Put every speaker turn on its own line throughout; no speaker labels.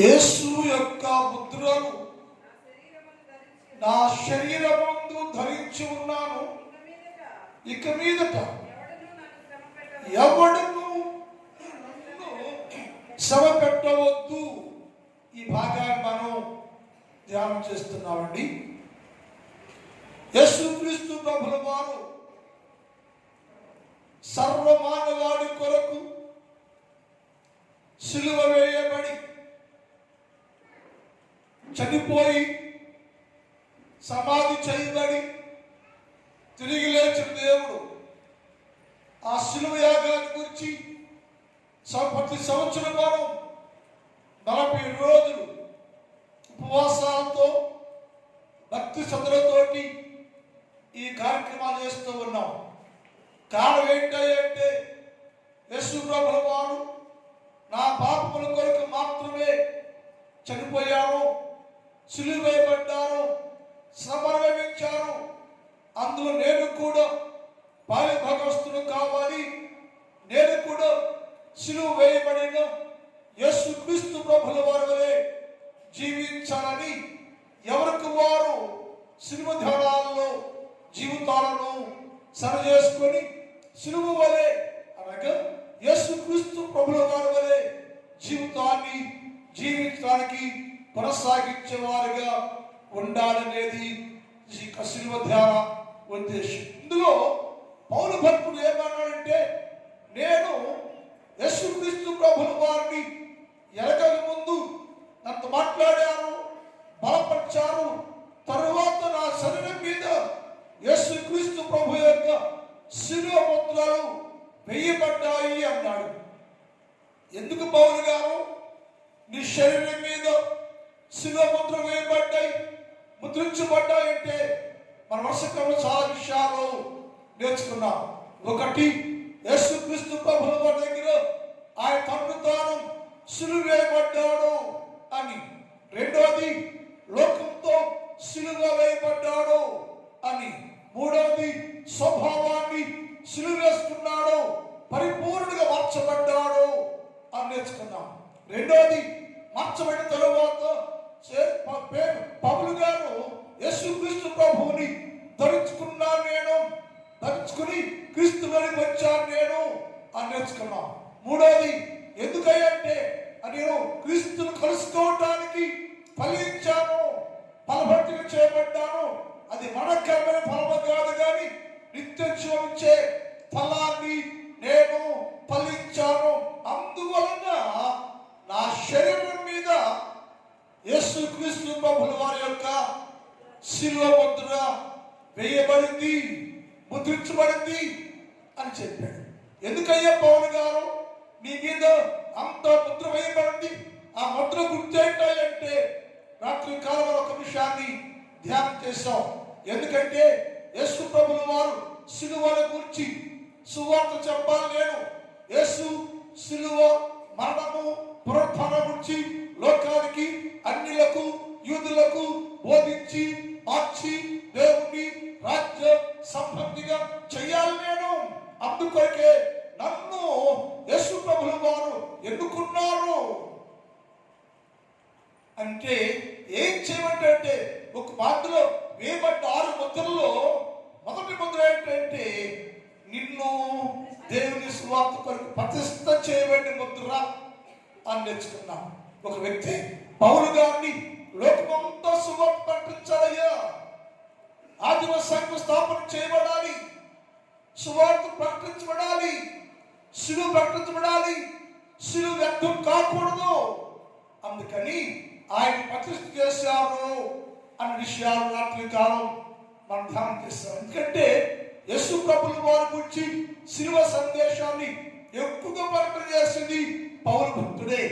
యేసు యొక్క ముద్రను నా శరీరమందు ధరించి ఉన్నాను. ఇక మీదట ఎవడును శ్రమ పెట్టవద్దు. ఈ భాగాన్ని మనం ధ్యానం చేస్తున్నామండి. యేసుక్రీస్తు ప్రభుల వారు సర్వమానవాడి కొరకు సిలువ వేయబడి చనిపోయి సమాధి చేయబడి తిరిగి లేచిన దేవుడు ఆ సిలువ యాగాన్ని గురించి ప్రతి సంవత్సరం వారం 40 రోజులు ఉపవాసాలతో భక్తి శ్రద్ధలతోటి ఈ కార్యక్రమాలు చేస్తూ ఉన్నాం. కారణం ఏంటంటే యేసు ప్రభుల వారు నా పాపముల కొరకు మాత్రమే చనిపోయారు, సిలువ వేయబడ్డారు, శ్రమ అనుభవించారు. అందులో నేను కూడా పాలిభాగస్తులు కావాలి, నేను కూడా సిలువ వేయబడిన యేసుక్రీస్తు ప్రభుల వారి వలె జీవించాలని ఎవరికి వారు సిలువ ధ్యానాల్లో జీవితాలను సరి చేసుకొని సిలువ వలె అనగా యేసుక్రీస్తు ప్రభుల వారి వలె జీవితాన్ని జీవించడానికి కొనసాగించే వారిగా ఉండాలనేది ఈ సిలువ ధ్యాన ఉద్దేశం. ఇందులో పౌలు భక్తుడు ఏమన్నాడంటే, నేను యేసుక్రీస్తు ప్రభుల వారిని ఎరగక ముందు నాతో మాట్లాడారు, బలపరిచారు. తరువాత నా శరీరం మీద యేసుక్రీస్తు ప్రభు యొక్క శిలువ ముద్రలు వేయబడ్డాయి అన్నాడు. ఎందుకు పౌలు గారు నీ శరీరం మీద శిలువ ముద్ర వేయబడ్డాయి, ముద్రించబడ్డాయంటే మన వర్షకాలంలో చాలా విషయాలు నేర్చుకున్నాం. ఒకటి, యేసుక్రీస్తు ప్రభుల వారి దగ్గర ఆయన తనను తాను సిలువ వేయబడ్డాడు అని. రెండవది, లోకంతో సిలువ వేయబడ్డాడు అని. మూడవది, స్వభావాన్ని సిలువ వేసుకున్నాడు, పరిపూర్ణంగా మార్చబడ్డాడు అని నేర్చుకున్నాం. రెండవది, మార్చబడిన తరువాత పౌలు గారు యేసుక్రీస్తు ప్రభువుని ధరించుకున్నాను, నేను ధరించుకుని క్రీస్తులోనికి వచ్చాను నేను అని నేర్చుకున్నాం. మూడవది, ఎందుకంటే నేను క్రీస్తును కలుసుకోవటానికి ఫలించాను, ఫలభర్తీ చేయబడ్డాను. అది మనకరమైన ఫలము కాదు కానీ నిత్య జీవించే ఫలాన్ని నేను ఫలించాను. అందువలన నా శరీరం మీద యేసుక్రీస్తు ప్రభుల వారి యొక్క శిలువ ముద్ర వేయబడింది, ముద్రించబడింది అని చెప్పాడు. ఎందుకయ్యా పౌలు గారు మీ మీద అంత ముద్ర వేయబడింది? ఆ ముద్ర గుర్తేంటంటే రాత్రి కాలంలో ఒక విషయాన్ని ధ్యానం చేశాం. ఎందుకంటే యేసు ప్రభుల వారు సిలువల గురించి సువార్త చెప్పాలి. నేను యేసు సిలువ మరణము పునరుత్థానం గురించి లోకానికి, అన్యులకు, యూదులకు బోధించి మార్చి దేవుని రాజ్య సంబంధిగా చేయాలి నేను. అందుకొరకే నన్ను యేసు ప్రభుల వారు ఎన్నుకున్నారు. అంటే ఏం చేయమంటే ఒక పాత్రలో వేయబడ్డ 6 ముద్రల్లో మొదటి ముద్ర ఏంటంటే నిన్ను దేవుని సువార్త కొరకు ప్రతిష్ఠ చేయబడిన ముద్ర అని నేర్చుకున్నాం. ఒక వ్యక్తి పౌలు గారిని లోకమంతా సువార్త ప్రకటించాలయ్యా, ఆదిమ సంఘం స్థాపన చేయబడాలి, సువార్త ప్రకటించబడాలి, శిలువ ప్రకటించబడాలి, శిలువ వ్యర్థం కాకూడదు. అందుకని ఆయన ప్రతిష్ఠ చేశారు అనే విషయాలు రాత్రి కాలం మనం ధ్యానం చేస్తాం. ఎందుకంటే యేసు ప్రభుల వారి గురించి శిలువ సందేశాన్ని ఎక్కువగా ప్రకటన చేసింది పౌలు భక్తుడే.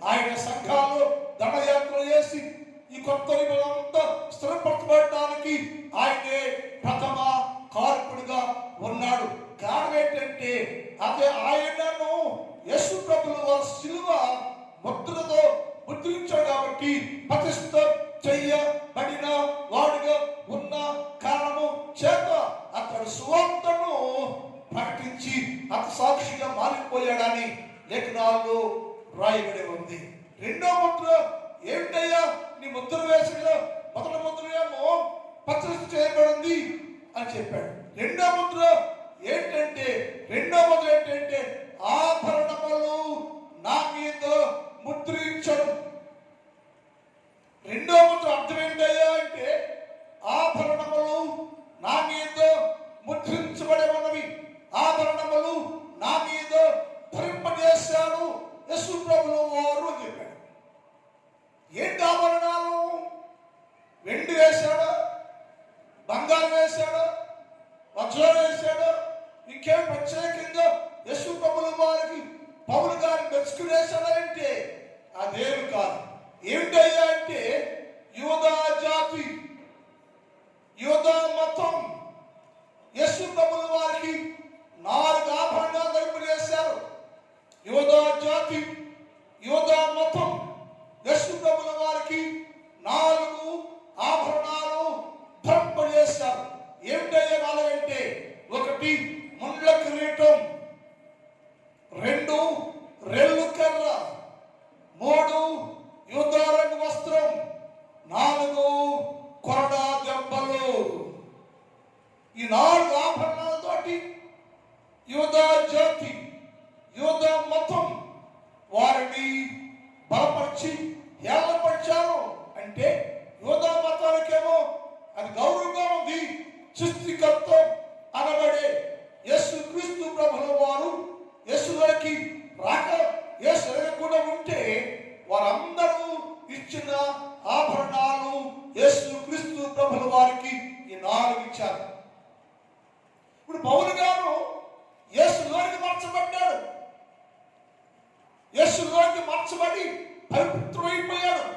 ఆయన సంఘాలు దండయాత్ర చేసి ఈ కొత్త నిబంధనంతా స్థిరపరచబడటానికి ఆయనే ప్రథమ కారకుడిగా ఉన్నాడు. కారణం ఏంటంటే అదే ఆయనను యేసు ప్రభుల వారి శిలువ ముద్రతో ముద్రించాడు కాబట్టి ప్రతిష్ఠ చేయబడిన వాడుగా ఉన్న కారణము చేత అతడు సువార్తను ప్రకటించి అత సాక్షిగా మారిపోయాడని లేఖనాల్లో రాయబడి ఉంది. రెండో ముద్ర ఏమిటయ్యా నీ ముద్ర వేసలో? మొదటి ముద్ర ఏమో పచ్చడి చేయబడింది అని చెప్పాడు. రెండో ముద్ర ఏంటంటే ఆభరణములు నా మీద ముద్రించడం. రెండో ముద్ర అర్థం ఏంటయ్యా అంటే ఆభరణములు నా మీద ముద్రించబడి ఉన్నవి, ఆభరణములు నా మీద ధరింపజేశాడు యేసు ప్రభువు వారు అని చెప్పాడు. ఏంటి ఆభరణాలు? వెండి వేశాడా? బంగారం వేశాడా? వజ్రం వేశాడా? ఇంకేం ప్రత్యేకంగా యేసు ప్రభువు వారికి పౌలు గారిని మెచ్చుకునేశాడా అంటే అదేమి కాదు. ఏమిటయ్యా అంటే యూదా జాతి, యూదా మతం యేసు ప్రభువు వారికి 4 ఆభరణాలు ధరింపజేశారు. యూదా జాతి, యూదా మతం యేసు ప్రభువు వారికి 4 ఆభరణాలు ధరింపజేశారు. ఏమిటయ్యే వాళ్ళంటే 1 ముండ్ల కిరీటం, 2 రెల్లు కర్ర, 3 యూదా రంగు వస్త్రం, 4 కొరడా దెబ్బలు. ఈ 4 ఆభరణాలతోటి యూదా జాతి, యూదా మతం వారిని బలపరిచి ఏళ్ళపరిచారు. అంటే యూదా మతానికేమో అది గౌరవంగా ఉంది. సృష్టికర్త అనబడే యేసు క్రీస్తు ప్రభువు వారు యేసులోకి రాక యేసు ఎరగకుండా ఉంటే వారందరూ ఇచ్చిన ఆభరణాలు యేసు క్రీస్తు ప్రభువు వారికి ఈ 4 ఇచ్చారు. ఇప్పుడు పౌలు గారు యేసులోకి మార్చబడ్డాడు. యేసులోకి మార్చబడి పవిత్రమైపోయాడు.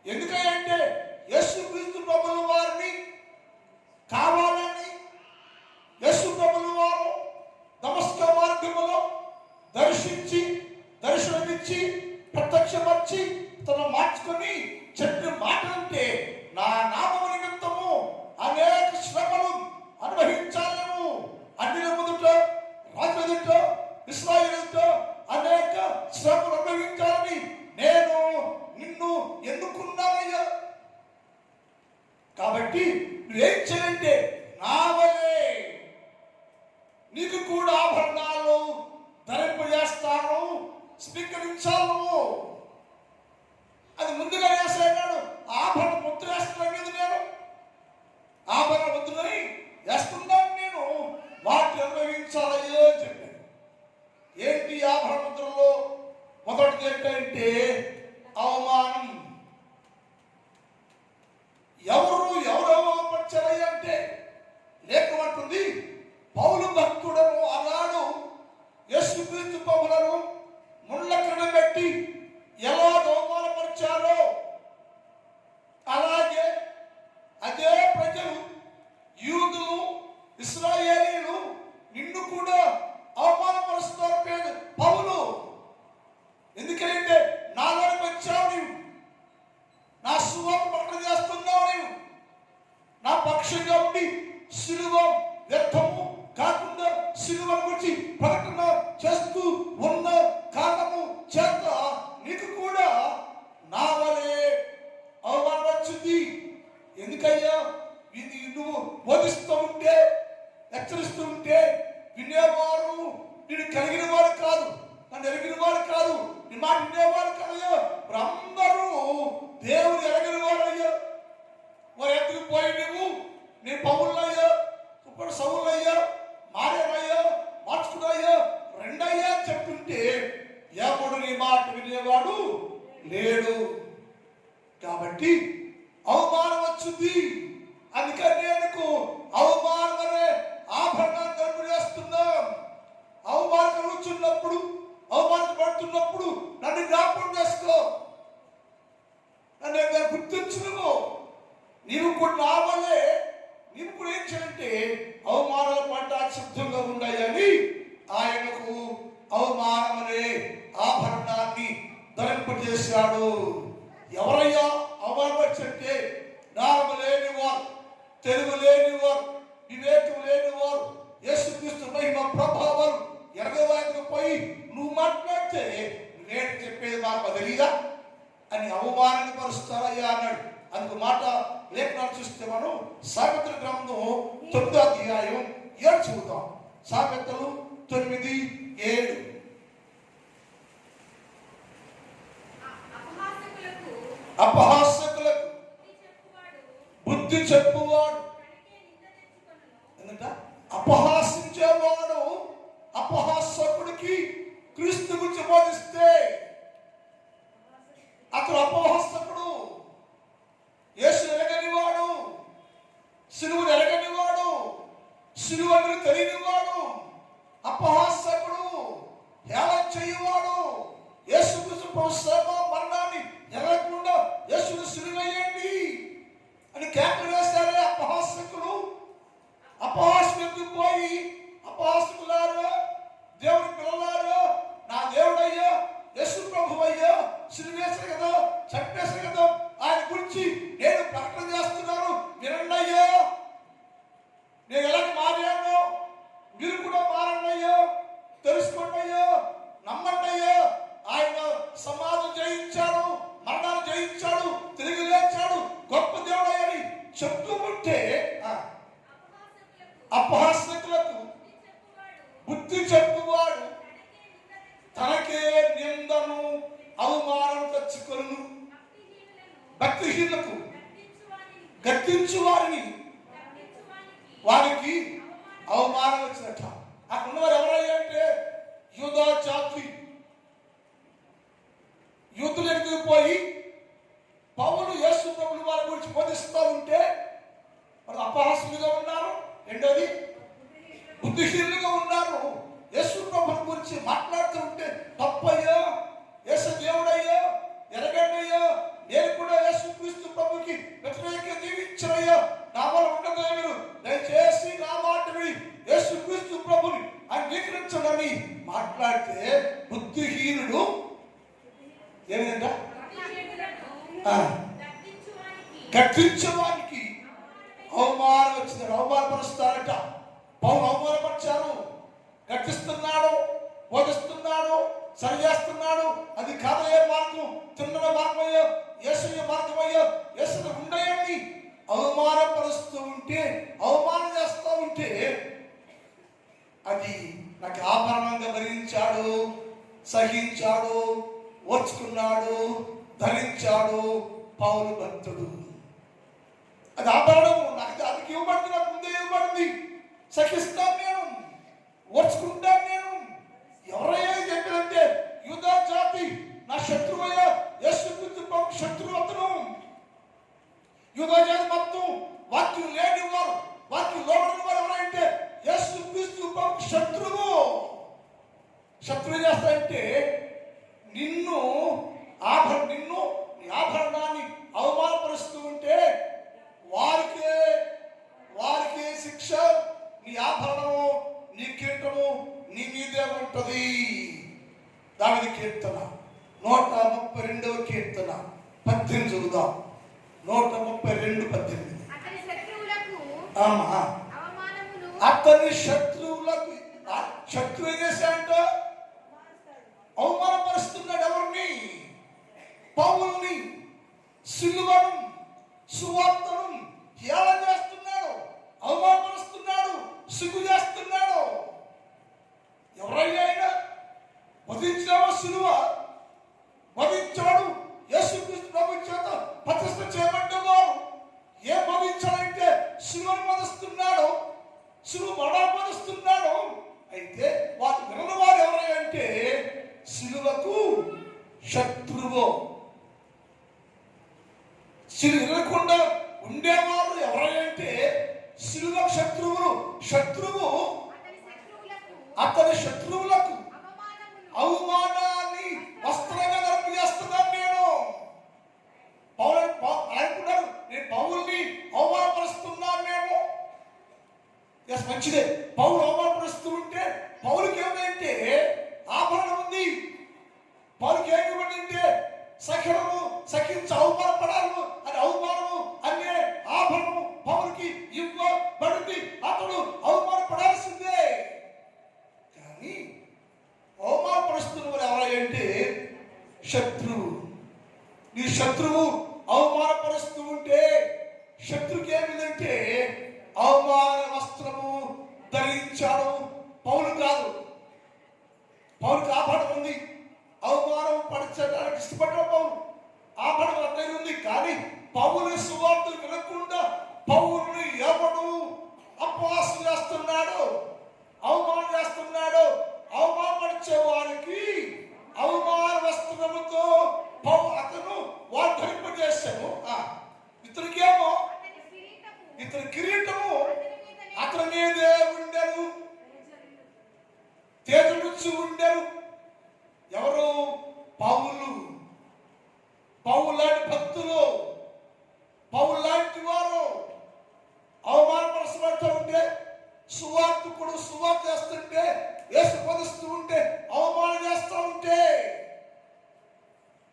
ఎందుకంటే యేసు క్రీస్తు ప్రభువు వారిని కావాలని యేసు ప్రభువు వారు దమస్క మార్గములో దర్శనమిచ్చి ప్రత్యక్షపరిచి తను మార్చుకొని చెప్పిన మాట అంటే నా నామము నిమిత్తము అనేక శ్రమలు అనుభవించాలను, అన్యుల ముందుట, రాజుల ఎదుట, ఇశ్రాయేలు ఎదుట అనేక శ్రమలు అనుభవించాలని నేను నిన్ను ఎన్నుకున్నానయ్యా. కాబట్టి నువ్వేం చేయంటే నా వలే నీకు కూడా ఆభరణాలు ధరింపజేస్తాను, స్వీకరించాను. అది ముందుగా వేసాడు. ఆభరణ ముద్ర వేస్తున్నాను కదా నేను, ఆభరణ ముద్రని వేస్తున్నాను నేను, వాటిని అనుభవించాలయ్యో అని చెప్పాడు. ఏంటి ఆభరణ ముద్రలో? మొదటిది ఏంటంటే అవమానం. ఎవరు అవమానపరిచారయ్య అంటే లేఖమంటుంది పౌలు భక్తుడను ఆనాడు యేసుక్రీస్తు ప్రభువులను ముళ్ళ క్రింద పెట్టి ఎలా అవమానపరిచారో అలాగే అదే ప్రజలు, యూదులు, ఇశ్రాయేలీయులు నిన్ను కూడా అవమానపరుస్తున్నారు పేరు పౌలు. ఎందుకంటే నాలోకి వచ్చావు నీవు, నా సువార్త ప్రకటన చేస్తున్నావు నీవు, నా పక్షంగా ఉండి సిలువ వ్యర్థము కాకుండా సిలువ గురించి ప్రకటన చేస్తూ ఉన్న కారణము చేత నీకు కూడా నా వలే అవమానం వచ్చింది. ఎందుకయ్యా? నువ్వు బోధిస్తూ ఉంటే, హెచ్చరిస్తూ ఉంటే వినేవారు నేను కలిగిన వారు కాదు, నన్ను ఎరిగిన వారు కాదు, నీ మాట వినేవారు కాదయ్యా. అందరూ దేవుని ఎరగిన వారు అయ్యా. వారు ఎందుకు పోయి నువ్వు నీ పౌరులయ్యా, ఇప్పుడు సౌలయ్యా, మారేమయ్యా, మార్చుకున్నాయ్యా, రెండయ్యా అని చెప్తుంటే ఎవడు నీ మాట వినేవాడు లేడు. కాబట్టి అవమానం వచ్చింది. అందుకని నేను అవమానం అనే ఆభరణాన్ని ధర్మ చేస్తున్నాం. అవమానం కలుగుతున్నప్పుడు, అవమానపడుతున్నప్పుడు నన్ను జ్ఞాపకం చేసుకో, నన్ను గుర్తించుకో. నీవు కూడా రావాలే, నీవు కూడా ఏం చేయంటే అవమానాల పడ్డ సిద్ధంగా ఉన్నాయని ఆయనకు అవమానం అనే ఆభరణాన్ని ధరింపజేశాడు. ఎవరయ్యా అవమానపరిచంటే జ్ఞానం లేని వారు, తెలుగు లేని వారు, వివేకం లేని వారు, యేసుక్రీస్తు మహిమ ప్రభావం ఎరగవానికి పోయి నువ్వు మాట్లాడితే నేను చెప్పేది మాకు తెలియదా అని అవమానపరుస్తారయ్యా అన్నాడు. అందుకు మాట లేఖనాలు చూస్తే మనం సామెతల గ్రంథం 9వ అధ్యాయం 7 చదువుతాం. సామెతలు 9:7. అపహాసకులకు బుద్ధి చెప్పువాడు, ఎందుకంట అపహాసించేవాడు అపహాసకుడికి క్రీస్తు గురించి బోధిస్తే అతడు అపహాసకుడు, యేసు ఎరగనివాడు, సిలువను ఎరగనివాడు, సిలువను తెలియనివాడు, అపహాసకుడు, హేళన చేయవాడు. యేసు క్రీస్తు శ్రమ మరణాన్ని ఎరగకుండా యేసును సిలువేయండి అని కేకలు వేస్తారే అపహాసకుడు. అపహాసకుడికి పోయి అపహాసకులారా, దేవుని పిల్లలారా, నా దేవుడయ్యా యేసు ప్రభు అయ్యా సిలువేశారు కదా, చంపేశారు కదా, ఆయన గురించి నేను ప్రకటన చేస్తున్నాను, వినండి అయ్యా, నేను ఎలా మారాను మీరు కూడా మారండి అయ్యా, తెలుసుకోండి అయ్యా, నమ్మండి అయ్యా, ఆయన సమాజం జయించాడు, మరణాన్ని జయించాడు, తిరిగి లేచాడు, గొప్ప దేవుడని చెప్తూ ఉంటే అపహాసకులకు బుద్ధి చెప్పువాడు తనకే నిందను అవమానం తెచ్చుకొను. భక్తిహీనులకు గద్దించు వారికి అవమానం వచ్చినట్ట. అక్కడ ఉన్నవారు ఎవరయ్యా అంటే యూదా జాతి. యూదులకు పోయి పౌలు యేసు ప్రభువు వారి గురించి బోధిస్తూ ఉంటే వాళ్ళు అపహాస్యులుగా ఉన్నారు. రెండోది బుద్ధిహీనులుగా ఉన్నారు. యేసు ప్రభువు గురించి మాట్లాడుతూ ఉంటే తప్పయ్యా, యేసు దేవుడయ్యా, ఎరగండయ్యా, నేను కూడా యేసు క్రీస్తు ప్రభుకి వ్యతిరేకంగా జీవించనయ్యా, నా వల్ల ఉండదు, మీరు దయచేసి నా మాట విని యేసు క్రీస్తు ప్రభుని అంగీకరించడని మాట్లాడితే బుద్ధిహీనుడు ఏమిటంట గద్దించడానికి అవమానం వచ్చింది, అవమానపరుస్తారట. పౌలు అవమానపరిచారు, గద్దిస్తున్నాడు, బోధిస్తున్నాడు, సరి చేస్తున్నాడు, అది కాదయ్యే మార్గం, తిన్న మార్గం అయ్యో, యేసయ్య మార్గం అయ్యో, యేసు ఉండయని అవమానపరుస్తూ ఉంటే, అవమానం చేస్తూ ఉంటే అది నాకు ఆభరణంగా భరించాడు, సహించాడు, ఓర్చుకున్నాడు, ధరించాడు పౌలు భక్తుడు. అది ఆభరణము, నాకు అందుకు ఇవ్వబడింది, నాకు ముందే ఇవ్వబడింది, సహిస్తాను నేను, ఓర్చుకుంటాను నేను. ఎవరయ్యా చెప్పారంటే యూదా జాతి నా శత్రువయ్యా, యేసు క్రీస్తు ప్రభు శత్రువు అతను. యూదా జాతి మొత్తం వాక్యం లేని వారు, వాక్యం లోబడిన వారు ఎవరంటే యేసు క్రీస్తు ప్రభు శత్రువు. శత్రువు చేస్తాయంటే నిన్ను నీ ఆభరణాన్ని అవమానపరుస్తూ ఉంటే వారికే శిక్ష. నీ ఆభరణము, నీ కీర్తము నీ మీదే ఉంటది. దావిది కీర్తన 132వ కీర్తన 18 చదువుదాం. 132:18. అతని శత్రువులకు శత్రువు ఏం చేశాడంట? అవమానపరుస్తున్నాడు. ఎవరిని? పౌలుని, సిలువను, సువార్తను హేళన చేస్తున్నాడు, అవమానపరుస్తున్నాడు, సిగ్గు చేస్తున్నాడు. ఎవరయ్యా ఆయన? వధించావా సిలువ, వధించాడు యేసుక్రీస్తు ప్రభు చేత ప్రతిష్ఠ చేయబడ్డవారు. ఏం వధించాడంటే సిలువను వధిస్తున్నాడు, సిలువ మరణిస్తున్నాడు. అయితే వారు వినని వారు ఎవరంటే సిలువకు శత్రువు. సిలువ వినకుండా ఉండేవారు ఎవరంటే సిలువకు శత్రువు అతని శత్రువులకు అవమానాన్ని వస్త్రంగా నలుపు చేస్తున్నాను నేను. పౌలు అనుకున్నారు, నేను పౌల్ని అవమానపరుస్తున్నాను నేను. మంచిదే, పౌలు అవమానపరుస్తూ ఉంటే పౌలుకి ఏమంటే ఆభరణం ఉంది. పౌలుకి ఏమివ్వండి శత్రువు. నీ శత్రువు అవమానపరుస్తూ ఉంటే శత్రుకి ఏమిటంటే అవమాన వస్త్రము ధరించాడు. పౌలు కాదు, పౌలు కాపాడం ఉంది. అవమానం పరచడానికి ఇష్టపడ్డ పౌలు ఆపడం అర్థం ఉంది. కానీ పౌలు సువార్తలు వినకుండా పౌరుని ఎవడు అపవాసం చేస్తున్నాడు, అవమానం చేస్తున్నాడు, అవమానపరిచే వారికి అవమాన వస్త్రముతో అతను వాడు ధరింపజేశాను. ఇతనికేమో ఇతని కిరీటము అతని మీదే ఉండెను, తేజరుచు ఉండెను. ఎవరు? పౌలు. పౌలు లాంటి భక్తులు, పౌలు లాంటి వారు అవమానపరచబడుతూ ఉంటే, సువార్తికుడు సువార్త చేస్తుంటే, యేసు పొందుతూ ఉంటే అవమానం చేస్తూ ఉంటే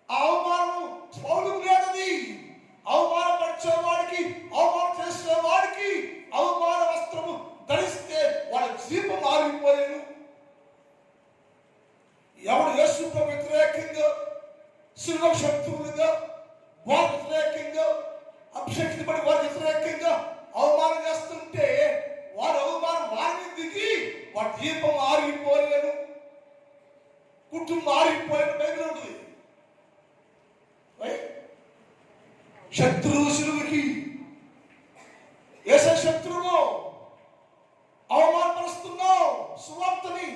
ఆ అవమానం పౌలుకు లేదది. అవమానపరిచేవాడికి, అవమానం చేసేవాడికి అవమాన వస్త్రము ధరిస్తే వాళ్ళ జీవం ఆరిపోయాను. ఎవడు యేసుకు వ్యతిరేకంగా, శిలువ శత్రువులుగా, వారికి వ్యతిరేకంగా, అభిషేకించబడి వారికి వ్యతిరేకంగా అవమానం చేస్తుంటే వారి అవమానం వారిని దిగి వారి దీపం ఆరిపోయాను, కుటుంబం ఆరిపోయిన బైబిల్ ఉంటుంది. శత్రువు శిలువకి యేసు శత్రువు అవమానపరుస్తున్నావు, సువార్తని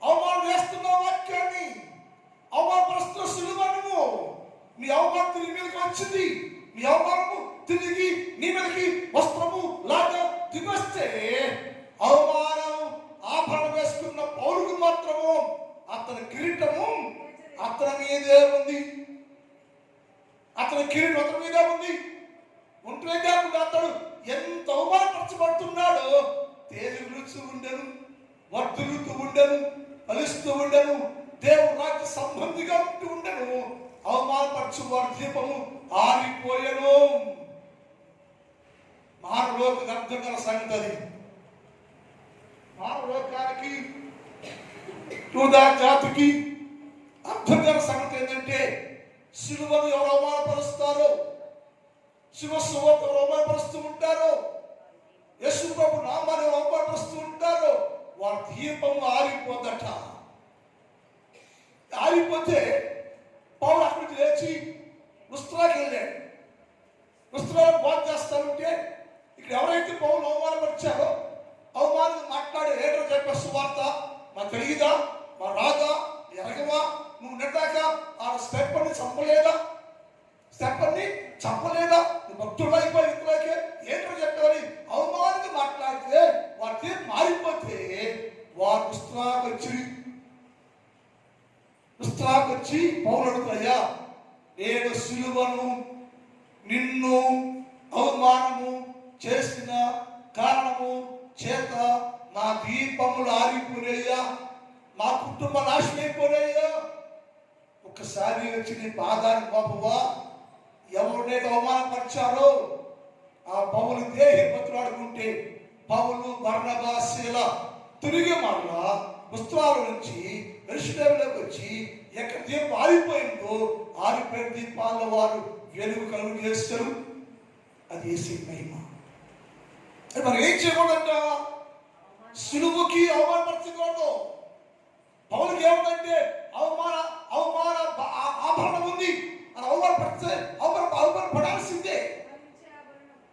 అవమానం చేస్తున్నావు, వాక్యాన్ని అవమానపరుస్తున్న శిలువను. నీ అవమానం నీ మీదకి వచ్చింది, నీ అవమానము తిరిగి నీ మీదకి వస్త్రము లాగా దిగొస్తే అవమానం ఆభరణం వేసుకున్న పౌరుకు మాత్రము అతని కిరీటము అతని మీదే ఉంది. అతని కిరీటం అతని మీదే ఉంది. ఉంటే కాకుండా అతడు ఎంత అవమానపరచబడుతున్నాడో తేజరుచు ఉండెను, వర్ధులుతూ ఉండెను, ఫలిస్తూ ఉండెను, దేవుడు రాజ్య సంబంధిగా ఉంటూ ఉండెను. అవమానపరచు వారి దీపము ఆరిపోయెను. మానవలోకి అర్థం గల సంగతి అది. మానవలోకానికి, యూదా జాతికి అర్థం గల సంగతి ఏంటంటే శిలువను ఎవరు అవమానపరుస్తారో, శివ సువార్త ఎవరు అవమానపరుస్తూ ఉంటారో, యేసు ప్రభు నామాన్ని అవమానపరుస్తూ ఉంటారో వారి దీపం ఆరిపోదట. ఆరిపోతే పౌలు అక్కడి నుంచి లేచి లుస్త్రాకి వెళ్ళాడు. లుస్త్రాలో బోధ చేస్తా ఉంటే ఇక్కడ ఎవరైతే పౌలు అవమానపరిచారో అవమానం మాట్లాడే ఏటో చెప్పే సువార్త మాకు తెలియదా, మా రాదా, ఎరగవా, నువ్వు నెట్టాక ఆ స్టెప్పని చంపలేదా, స్టెప్పని చంపలేదా, నువ్వు భక్తుడు అయిపోయి ఇంట్లోకే ఏంటో చెప్పారని అవమానంగా మాట్లాడితే వారి తీర్పు మారిపోతే వారు పుస్తకాకొచ్చి పౌలు అడుగుతాయా, నేను సిలువను నిన్ను అవమానము చేసిన కారణము చేత నా దీపములు ఆరిపోయాయా, మా కుటుంబ నాశనం అయిపోయాయా. ఒక్కసారి వచ్చి నీ పాదాన్ని బాబువా, ఎవరినైతే అవమానపరిచారో ఆ పౌలు దేహపత్రుడు పౌలు బర్నబా శీల తిరిగి మళ్ళా పుస్తకాల నుంచి ఎరుషలేములోకి వచ్చి ఎక్కడ దీపం ఆరిపోయిందో ఆరిపోయిన దీపాల వారు వెలుగు కలుగు చేస్తారు. అది యేసు మహిమ. మనం ఏం చేయకూడదంట, సులువుకి అవమానపరచకూడదు. పౌలుకి ఏముందంటే అవమాన ఆభరణం ఉంది, అని అవమానపడితే అవమానపడాల్సిందే.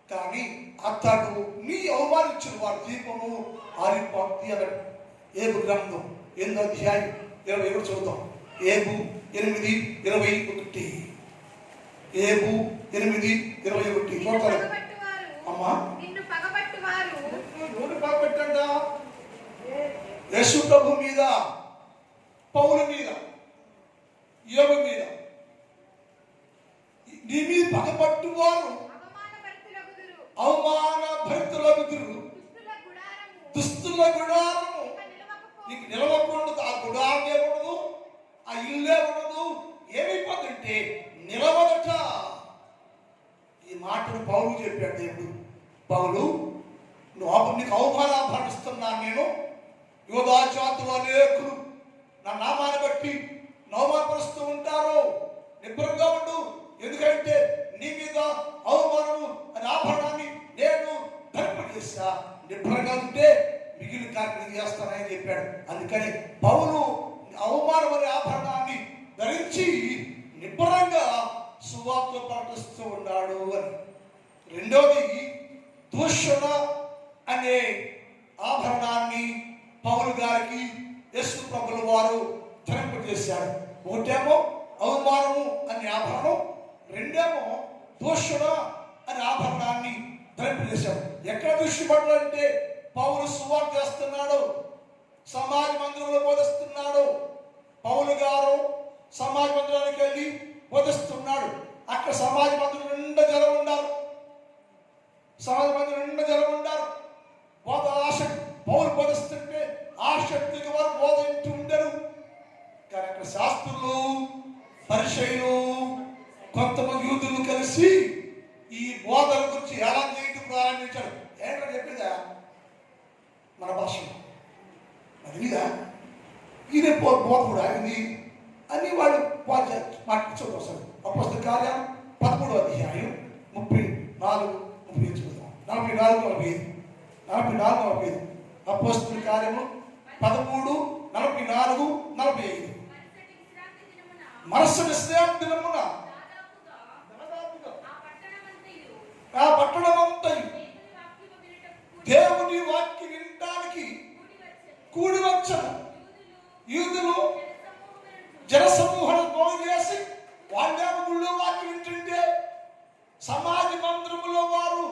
కానీ అతడు నీ అవమానించిన వారి దీపము ఆరిపోద్ది అన్నాడు. ఏబు గ్రంథం 8వ అధ్యాయం 21 చూద్దాం. ఏబు 8:21. ఏబు 8:21 చూడతారు. అమ్మా నూనె పగబట్టంట యేసు ప్రభు మీద, పౌలు మీద, యోబు మీద, నీ మీద పగబట్టువారు అవమాన భరితులగుదురు. దుస్తుల గుడారము నీకు నిలవకూడదు. ఆ గుడారం ఏముండదు, ఆ ఇల్లే ఉండదు. ఏమైపోతుంటే నిలవదట. ఈ మాటను పౌలు చెప్పాడు దేవుడు. పౌలు, నీకు అవమానాభరణ ఇస్తున్నాను నేను. యోధా జాతులు అనేకులు నా నామాన్ని బట్టి అవమానపరుస్తున్నారు. అవమానపరుస్తూ ఉంటారు. నిబ్బరంగా ఉండు, ఎందుకంటే నీ మీద అవమానము అనే ఆభరణాన్ని నేను ధరింపజేస్తా. నిబ్బరంగా ఉంటే మిగిలిన కార్యం చేస్తానని చెప్పాడు. అందుకని పౌలు అవమానం అనే ఆభరణాన్ని ధరించి నిబ్బరంగా సువార్త ప్రకటిస్తూ ఉన్నాడు అని. రెండోది, దూషణ అనే ఆభరణాన్ని పౌలు గారికి యేసు ప్రభుల వారు ధరింపజేశాడు. ఒకటేమో అవమానము అనే ఆభరణం, రెండేమో దూషణ అనే ఆభరణాన్ని ధరింపజేశాడు. ఎక్కడ దృష్టి పడాలంటే పౌలు సువార్త చేస్తున్నాడు, సమాజ మందిరంలో బోధిస్తున్నాడు. పౌలు గారు సమాజ మందిరానికి వెళ్ళి బోధిస్తున్నాడు. అక్కడ సమాజ మందిరం నిండా జనం ఉండాలి. సమాజ మందిరం నిండా జనం ఉండాలి. బోధ ఆసక్తి, పౌలు బోధిస్తుంటే ఆసక్తిగా వారు బోధ ఇంటూ ఉండరు. కానీ అక్కడ శాస్త్రులు, పరిచయులు, కొంతమంది యూదులు కలిసి ఈ బోధన గురించి ఎలా చేయటం ప్రారంభించారు. ఏంటో చెప్పిందా మన భాషలో అదిగా ఇదే బోధకుడు ఇది అని వాళ్ళు మాట్లాడుకోసారు. అపోస్తల కార్యాలు 13వ అధ్యాయం 34-35 చూద్దాం. 44-45 అపోస్తల కార్యము 13:44-45. మరుసటి విశ్రాంతి దినమున ఆ పట్టణమంతయు దేవుని వాక్యం వినటానికి కూడి వచ్చను. యూదులు జనసమూహాలను పోగు చేసి వాళ్ళేమో గుళ్ళో వాక్యం వింటుంటే, సమాజ మందిరములో వారు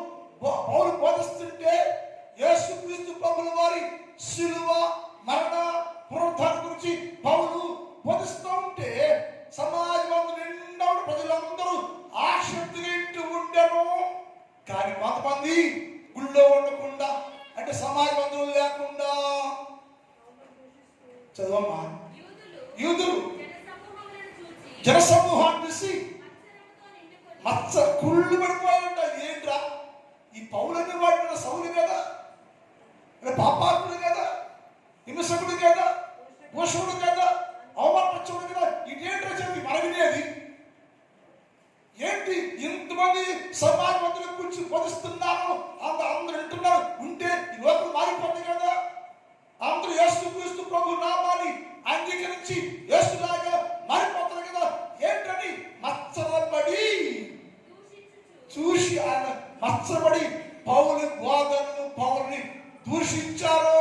పౌలు బోధిస్తుంటే, యేసుక్రీస్తు ప్రభుల వారి శిలువ, మరణ, పునరుద్ధానం గురించి పౌలు బోధిస్తూ ఉంటే సమాజ మందిరం నిండా ప్రజలందరూ ఆసక్తిగా ఇంటూ ఉండేను. కానీ కొంతమంది గుళ్ళో ఉండకుండా, అంటే సమాజ మందిరం లేకుండా, చదవమ్మా, యూదులు జనసమూహాన్ని చూసి మచ్చ కుళ్ళు పడిపోయారంట. ఏంట్రా ఈ పౌలని వాడిన సౌలు కదా, పాపాత్ముడు కదా, హింసకుడు కదా, దోషుడు కదా, అవమానపరచుడు కదా, ఇదేంట్రా చెప్పి మన వినేది ఏంటి? ఇంతమంది సమాజ మందిరం గురించి బోధిస్తున్నారు, అందరూ వింటున్నారు ఉంటే ఈ లోకం మారిపోతుంది కదా. అందరూ యేసుక్రీస్తు ప్రభు నామాన్ని అంగీకరించి యేసులాగా మారిపోతారు కదా. ఏంటని మచ్చబడి చూసి ఆయన మచ్చబడి పౌలు బోధనను, పౌరుని దూషించారు.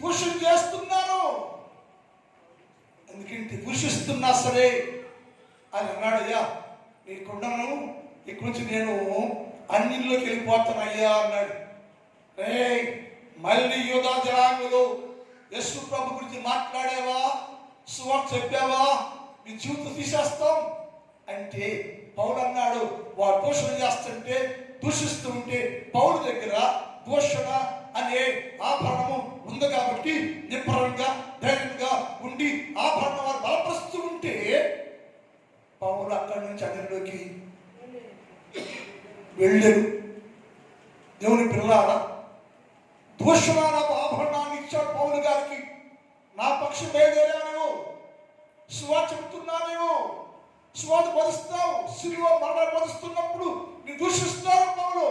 దూషణ చేస్తున్నారు. ఎందుకంటే దూషిస్తున్నా సరే ఆయన అన్నాడు, అయ్యా నీకున్నాను, ఇక్కడి నుంచి నేను అన్నిల్లోకి వెళ్ళిపోతానయ్యా అన్నాడు. మళ్ళీ యూదా జనాంగులు యేసు ప్రభు గురించి మాట్లాడావా, సువార్త చెప్పావా, మీ జీవితం తీసేస్తాం అంటే పౌలు అన్నాడు, వాడు దూషణ చేస్తుంటే, దూషిస్తూ ఉంటే పౌలు దగ్గర దూషణ అనే ఆభరణము ఉంది కాబట్టి నిబ్బరంగా ధైర్యంగా ఉండి ఆభరణం వారు బలపరుస్తూ ఉంటే పౌలు అక్కడి నుంచి అన్నిలోకి వెళ్ళారు. దేవుని పిల్లారా, దూషణ ఆభరణాన్ని ఇచ్చాడు పౌలు గారికి. నా పక్షం బయలుదేరాను, సువార్త చెబుతున్నానేమో, సువార్త బోధిస్తావు, శిలువ మరణ బోధిస్తున్నప్పుడు నీ దూషిస్తారు పౌలు,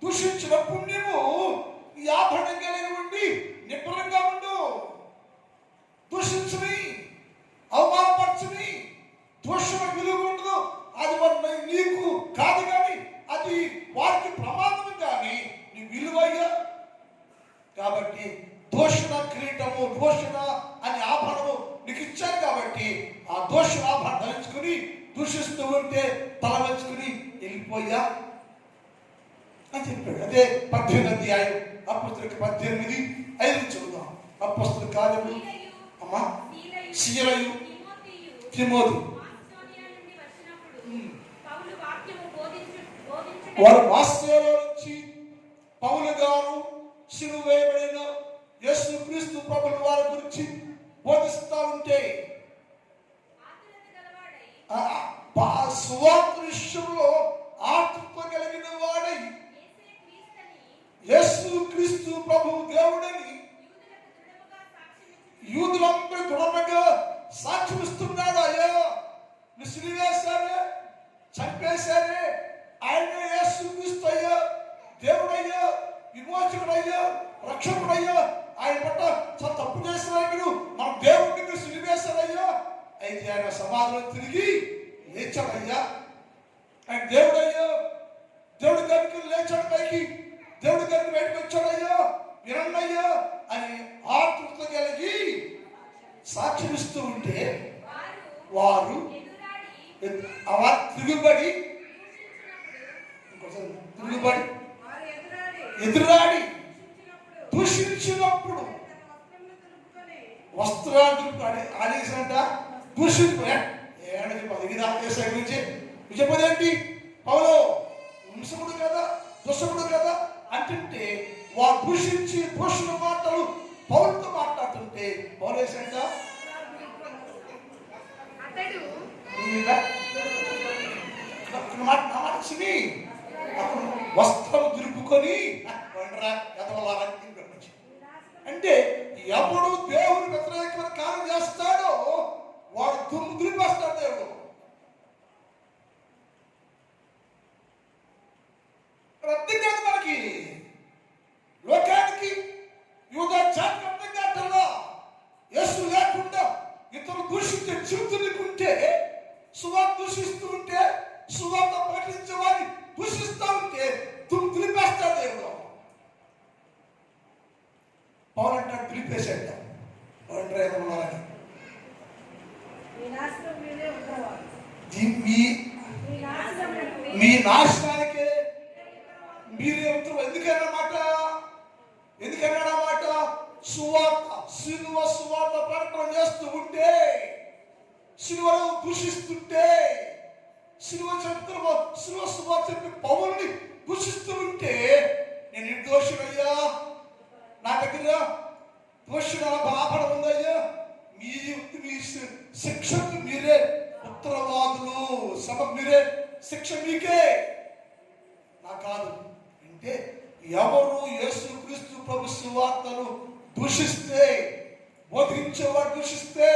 దూషించినప్పుడు నీవు ఈ ఆభరణం కలిగి ఉండి నిబ్బరంగా ఉండు. దూషించుని, అవమానపరచుని, దూషణ విలువ ఉండదు. అది నీకు కాదు కానీ అది వారికి ప్రమాదం కానీ నీ విలువయ్యా. కాబట్టి దూషణ కిరీటము, దూషణ అనే ఆభరణము నీకు ఇచ్చాను కాబట్టి ఆ దూషణ ఆభరణం ధరించుకుని దూషిస్తూ ఉంటే తల వంచుకుని వెళ్ళిపోయా అని చెప్పాడు. అదే 18వ అధ్యాయం అపోస్తలుల 18:5 చదువుదాం. అపోస్తలుల కార్యములు అమ్మా సీలయు తిమోతి వారు మాస్టర్లో నుంచి పౌలు గారు శిలువ వేయబడిన యేసుక్రీస్తు ప్రభుల వారి గురించి బోధిస్తూ ఉంటే సువార్త విషయంలో ఆత్మ కలిగిన వాడై యేసు క్రీస్తు ప్రభు దేవుడని యూదులందరూ దృఢంగా సాక్షిస్తున్నాడు. అయ్యో నువ్వు సిలువేశారే, చంపేశారే, ఆయన యేసు క్రీస్తు అయ్యా, దేవుడయ్యా, విమోచకుడయ్యా, రక్షకుడయ్యా, ఆయన పట్ల తప్పు చేసిన మీరు మన దేవుడిని మీరు సిలువేశారయ్యా. అయితే ఆయన సమాధిలో తిరిగి లేచాడయ్యా, ఆయన దేవుడయ్యా, దేవుడి దగ్గరికి లేచాడు, పైకి దేవుడి దగ్గరికి బయటకు వచ్చాడయ్యా, వినన్నయ్యా అని ఆతృత కలిగి సాక్ష్యమిస్తూ ఉంటే వారు తిరుగుబడి ఎదురాడి దూషించినప్పుడు వస్త్రాలు ఆదేశంట దూషించి పదవి దాకేసే గురించి చెప్పదేంటి, పౌలు హింసకుడు కదా, దుష్టకుడు కదా అంటుంటే వారు దూషించి దోషుల మాటలు పౌరులతో మాట్లాడుతుంటే పౌలు వేసంట వస్త్రం దులుపుకొని అంటే ఎవడు దేవుని వ్యతిరేకమైన కార్యం చేస్తాడో వాడు దుమ్ము దులిపేస్తాడు దేవుడు. అర్థం కాదు మనకి, లోకానికి యూదా జాతికి అర్థం కావట్లా. యేసు లేకుండా ఇతరులు దూషించే జీవితుంటే, సువార్త దూషిస్తూ ఉంటే, సువార్త ప్రకటించే వారిని దూషిస్తూ ఉంటే దుమ్ము దులిపేస్తాడు దేవుడు. పౌలు అంటాడు దులిపేసాడు. మీ నాశనానికే మీరే ఉత్తరం. ఎందుకన్నమాట సువార్త సువార్త ప్రకటన చేస్తూ ఉంటే, సిలువను దూషిస్తుంటే, సిలువ సువార్త చెప్పి పౌరుని దూషిస్తూ ఉంటే నేను నిర్దోషుడయ్యా, నా దగ్గర దోషుల ఆపణ ఉందయ్యా, మీ శిక్షకు మీరే ఉత్తరవాదులు, సభ మీరే శిక్ష మీకే, నా కాదు. అంటే ఎవరు యేసు క్రీస్తు ప్రభు సువార్తను దూషిస్తే, బోధించేవాడు దూషిస్తే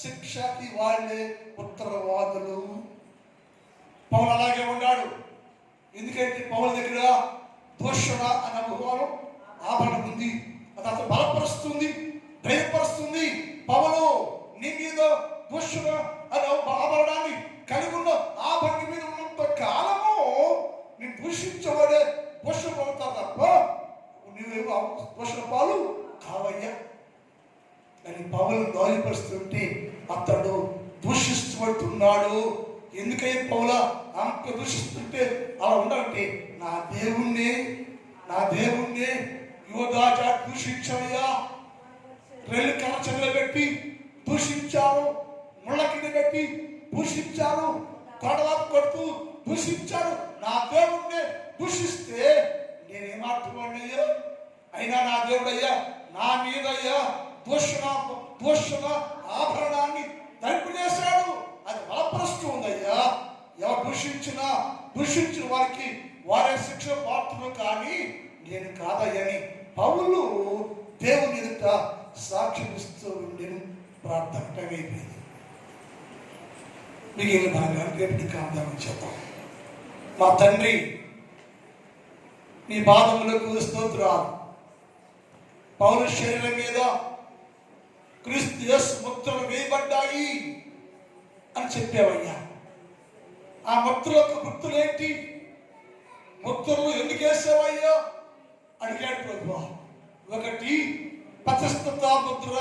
శిక్షకి వాళ్ళే ఉత్తరవాదులు. పౌలు అలాగే ఉన్నాడు. ఎందుకంటే పౌలు దగ్గర దోషణ అనే అనుభవం ఆభరణ ఉంది. అది అతను బలపరుస్తుంది, ధైర్యపరుస్తుంది. పౌలు నీ మీద దోషణ అనే ఆభరణాన్ని కలిగి ఉన్న ఆభరణ మీద ఉన్నంత కాలము నేను దూషించబడే దోషణ పడతావు తప్ప నువ్వేమో దోషణ పాలు కావయ్యా అని పౌలను ధైర్యపరుస్తుంటే అతడు దూషిస్తుపడుతున్నాడు. ఎందుకైనా పౌల అంత దూషిస్తుంటే అలా ఉండాలంటే నా దేవుణ్ణి యోధాజా దూషించవయ్యా, రెల్లు కలచంలో పెట్టి దూషించారు, ముళ్ళ కింద పెట్టి దూషించారు, కొడవాపు కొడుతూ దూషించారు. నా దేవుణ్ణి దూషిస్తే నేనేమాడుతున్నాయ్యా, అయినా నా దేవుడయ్యా నా మీదయ్యా దూషణ ఆభరణాన్ని ధరింపు చేశాడు. అది బలపరుస్తూ ఉందయ్యా. ఎవరు దూషించిన వారికి వారే శిక్ష పాత్రలు కానీ నేను కాదయ్యని పౌలు దేవుని ఎదుట సాక్ష్యమిస్తూ ఉండేను. ప్రార్థన టైం అయిపోయింది. మిగిలిన భాగాన్ని రేపటి కాందామని చెప్తాం. మా తండ్రి నీ పాదములకు స్తోత్రాలు. పౌలు శరీరం మీద క్రీస్తు యేసు ముద్రలు వేయబడ్డాయి అని చెప్పావయ్యా. ఆ ముద్ర యొక్క గుర్తులేంటి, ముద్రలు ఎందుకు వేసావయ్యా అడిగాడు ప్రభువా. ఒకటి ప్రతిష్ఠిత ముద్ర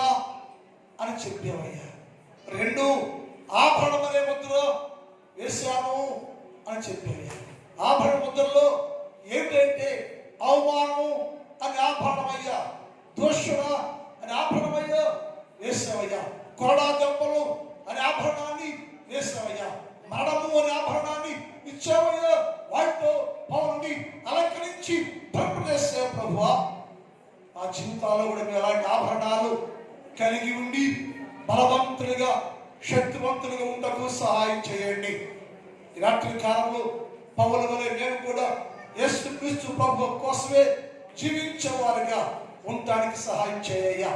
అని చెప్పావయ్యా. రెండు ఆభరణం అనే ముద్ర వేశాను అని చెప్పావయ్యా. ఆభరణ ముద్రలో ఏమిటంటే అవమానము అని ఆభరణమయ్యా, దోషణ అని ఆభరణమయ్యా వేసావయ్యా, కొరడా దెబ్బలు అనే ఆభరణాన్ని వేసావయ్యా, మరణము అనే ఆభరణాన్ని ఇచ్చావయ్యా. వాటితో పౌరుని అలంకరించి చేసే ప్రభువా, ఆ జీవితాల్లో కూడా మేము అలాంటి ఆభరణాలు కలిగి ఉండి బలవంతులుగా శక్తివంతులుగా ఉండకు సహాయం చేయండి. ఈ రాత్రి కాలంలో పౌలు వలె మేము కూడా యేసు క్రీస్తు ప్రభు కోసమే జీవించేవారుగా ఉండటానికి సహాయం చేయ్యా.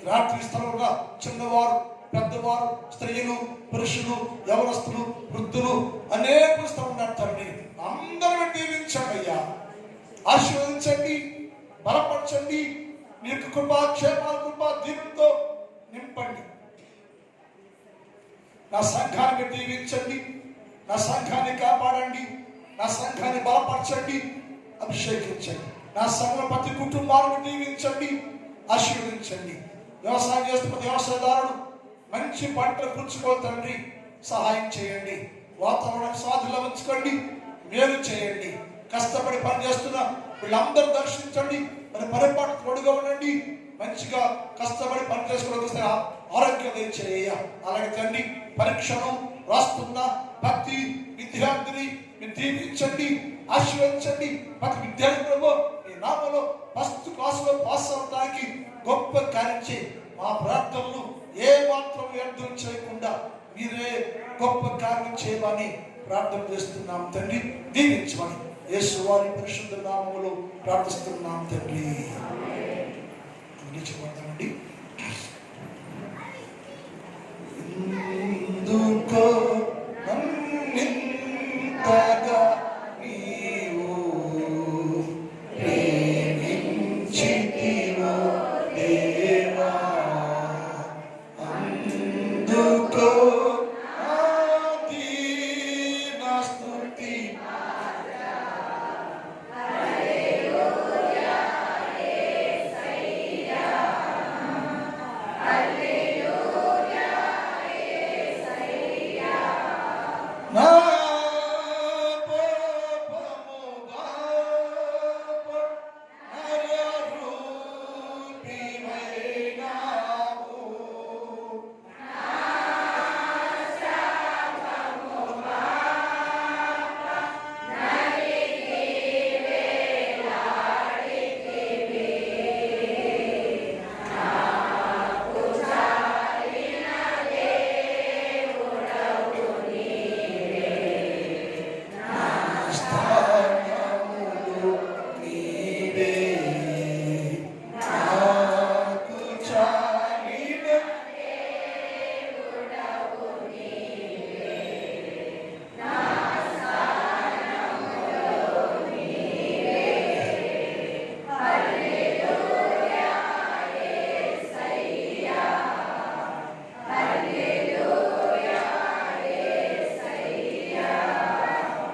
రాత్రి స్థలంగా చిన్నవారు, పెద్దవారు, స్త్రీలు, పురుషులు, యవనస్తులు, వృద్ధులు అనేక స్థలం ఉన్నారు తండ్రి. అందరూ దీవించండి అయ్యా, ఆశీర్వదించండి, బలపరచండి. మీ యొక్క కృపా క్షేమాల కృపా దీవెనతో నింపండి. నా సంఘాన్ని దీవించండి, నా సంఘాన్ని కాపాడండి, నా సంఘాన్ని బలపరచండి, అభిషేకించండి. నా సంఘ ప్రతి కుటుంబాలను దీవించండి, ఆశీర్వదించండి. వ్యవసాయం చేస్తున్న వ్యవసాయదారుడు మంచి పంటలు పుచ్చుకోవాలి తండ్రి, సహాయం చేయండి. వాతావరణాన్ని సాధులా ఉంచుకోండి, మేలు చేయండి. కష్టపడి పనిచేస్తున్న వీళ్ళందరూ దర్శించండి, మరి పరిపాటు తోడుగా ఉండండి. మంచిగా కష్టపడి పని చేసుకోవడానికి ఆరోగ్యం చేయ. అలాగే తండ్రి పరీక్షను రాస్తున్న ప్రతి విద్యార్థిని మీరు దీవించండి, ఆశీర్వదించండి. ప్రతి విద్యార్థులను మీ నామలో ఫస్ట్ క్లాసులో పాస్ అవడానికి గొప్ప కార్యం చేయి. మా ప్రార్థనలు ఏ మాత్రం వ్యర్థం చేయకుండా మీరే గొప్ప కార్యం చేయమని ప్రార్థన చేస్తున్నాం తండ్రి. దీవించమని యేసు వారి పరిశుద్ధ నామములో ప్రార్థిస్తున్నాం తండ్రి. చెప్పండి. ఎందుకో నన్నింతగా నీవు ప్రేమించితివో దేవా, అందుకో ఆదీన స్తుతి.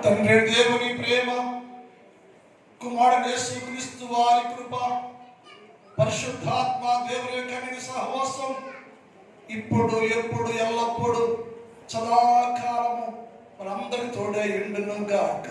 తండ్రి దేవుని ప్రేమ, కుమారుడు యేసుక్రీస్తు వారి కృప, పరిశుద్ధాత్మ దేవుని యొక్క సహవాసం ఇప్పుడు ఎప్పుడు ఎల్లప్పుడు సదాకాలము మనందరి తోడే ఉండును గాక.